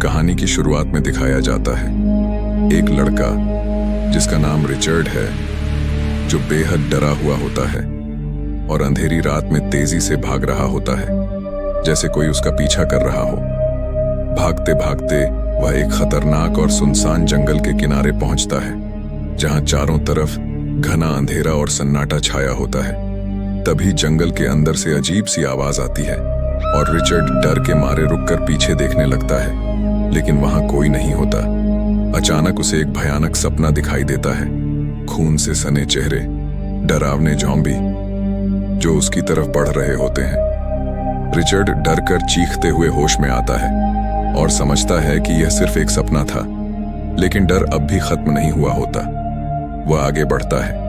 कहानी की शुरुआत में दिखाया जाता है एक लड़का जिसका नाम रिचर्ड है, जो बेहद डरा हुआ होता है और अंधेरी रात में तेजी से भाग रहा होता है, जैसे कोई उसका पीछा कर रहा हो। भागते भागते वह एक खतरनाक और सुनसान जंगल के किनारे पहुंचता है, जहां चारों तरफ घना अंधेरा और सन्नाटा छाया होता है। तभी जंगल के अंदर से अजीब सी आवाज आती है और रिचर्ड डर के मारे रुककर पीछे देखने लगता है, लेकिन वहां कोई नहीं होता। अचानक उसे एक भयानक सपना दिखाई देता है। खून से सने चेहरे, डरावने ज़ॉम्बी जो उसकी तरफ बढ़ रहे होते हैं। रिचर्ड डर कर चीखते हुए होश में आता है और समझता है कि यह सिर्फ एक सपना था, लेकिन डर अब भी खत्म नहीं हुआ होता। वह आगे बढ़ता है।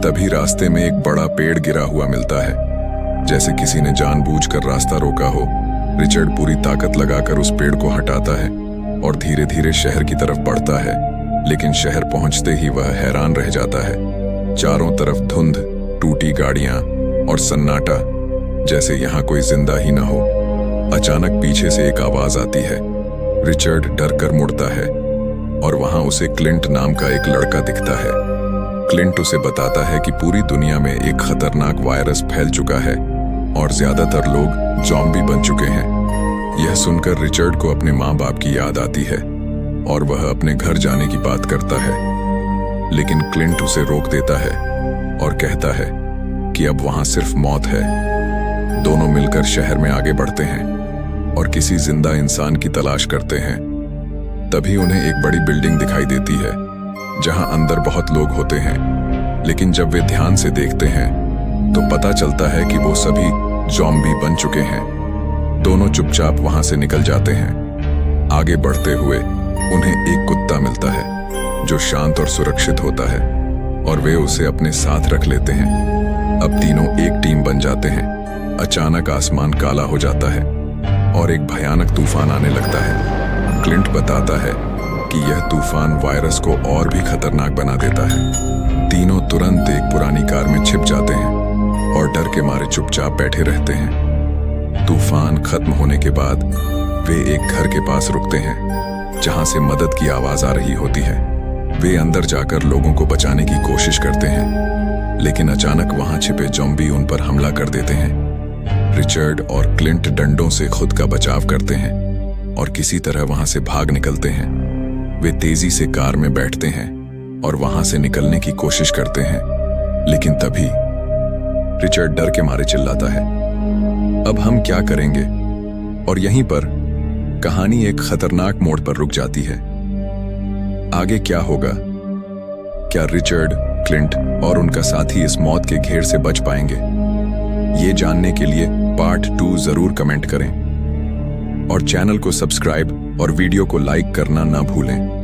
तभी रास्ते में एक बड़ा पेड़ गिरा हुआ मिलता है, जैसे किसी ने जानबूझकर रास्ता रोका हो। रिचर्ड पूरी ताकत लगाकर उस पेड़ को हटाता है और धीरे धीरे शहर की तरफ बढ़ता है, लेकिन शहर पहुंचते ही वह हैरान रह जाता है। चारों तरफ धुंध, टूटी गाड़ियां और सन्नाटा, जैसे यहां कोई जिंदा ही ना हो। अचानक पीछे से एक आवाज आती है। रिचर्ड डर कर मुड़ता है और वहां उसे क्लिंट नाम का एक लड़का दिखता है। क्लिंट उसे बताता है कि पूरी दुनिया में एक खतरनाक वायरस फैल चुका है और ज्यादातर लोग ज़ॉम्बी बन चुके हैं। यह सुनकर रिचर्ड को अपने माँ बाप की याद आती है और वह अपने घर जाने की बात करता है, लेकिन क्लिंट उसे रोक देता है और कहता है कि अब वहां सिर्फ मौत है। दोनों मिलकर शहर में आगे बढ़ते हैं और किसी जिंदा इंसान की तलाश करते हैं। तभी उन्हें एक बड़ी बिल्डिंग दिखाई देती है, जहां अंदर बहुत लोग होते हैं, लेकिन जब वे ध्यान से देखते हैं तो पता चलता है कि वो सभी ज़ॉम्बी बन चुके हैं। दोनों चुपचाप वहां से निकल जाते हैं। आगे बढ़ते हुए उन्हें एक कुत्ता मिलता है जो शांत और सुरक्षित होता है और वे उसे अपने साथ रख लेते हैं। अब तीनों एक टीम बन जाते हैं। अचानक आसमान काला हो जाता है और एक भयानक तूफान आने लगता है। क्लिंट बताता है कि यह तूफान वायरस को और भी खतरनाक बना देता है। तीनों तुरंत एक पुरानी कार में छिप जाते हैं और डर के मारे चुपचाप बैठे रहते हैं। तूफान खत्म होने के बाद वे एक घर के पास रुकते हैं, जहां से मदद की आवाज आ रही होती है। वे अंदर जाकर लोगों को बचाने की कोशिश करते हैं, लेकिन अचानक वहां छिपे ज़ॉम्बी उन पर हमला कर देते हैं। रिचर्ड और क्लिंट डंडों से खुद का बचाव करते हैं और किसी तरह वहां से भाग निकलते हैं। वे तेजी से कार में बैठते हैं और वहां से निकलने की कोशिश करते हैं, लेकिन तभी रिचर्ड डर के मारे चिल्लाता है, अब हम क्या करेंगे? और यहीं पर कहानी एक खतरनाक मोड़ पर रुक जाती है। आगे क्या होगा? क्या रिचर्ड, क्लिंट और उनका साथी इस मौत के घेर से बच पाएंगे? ये जानने के लिए पार्ट 2 जरूर कमेंट करें और चैनल को सब्सक्राइब और वीडियो को लाइक करना ना भूलें।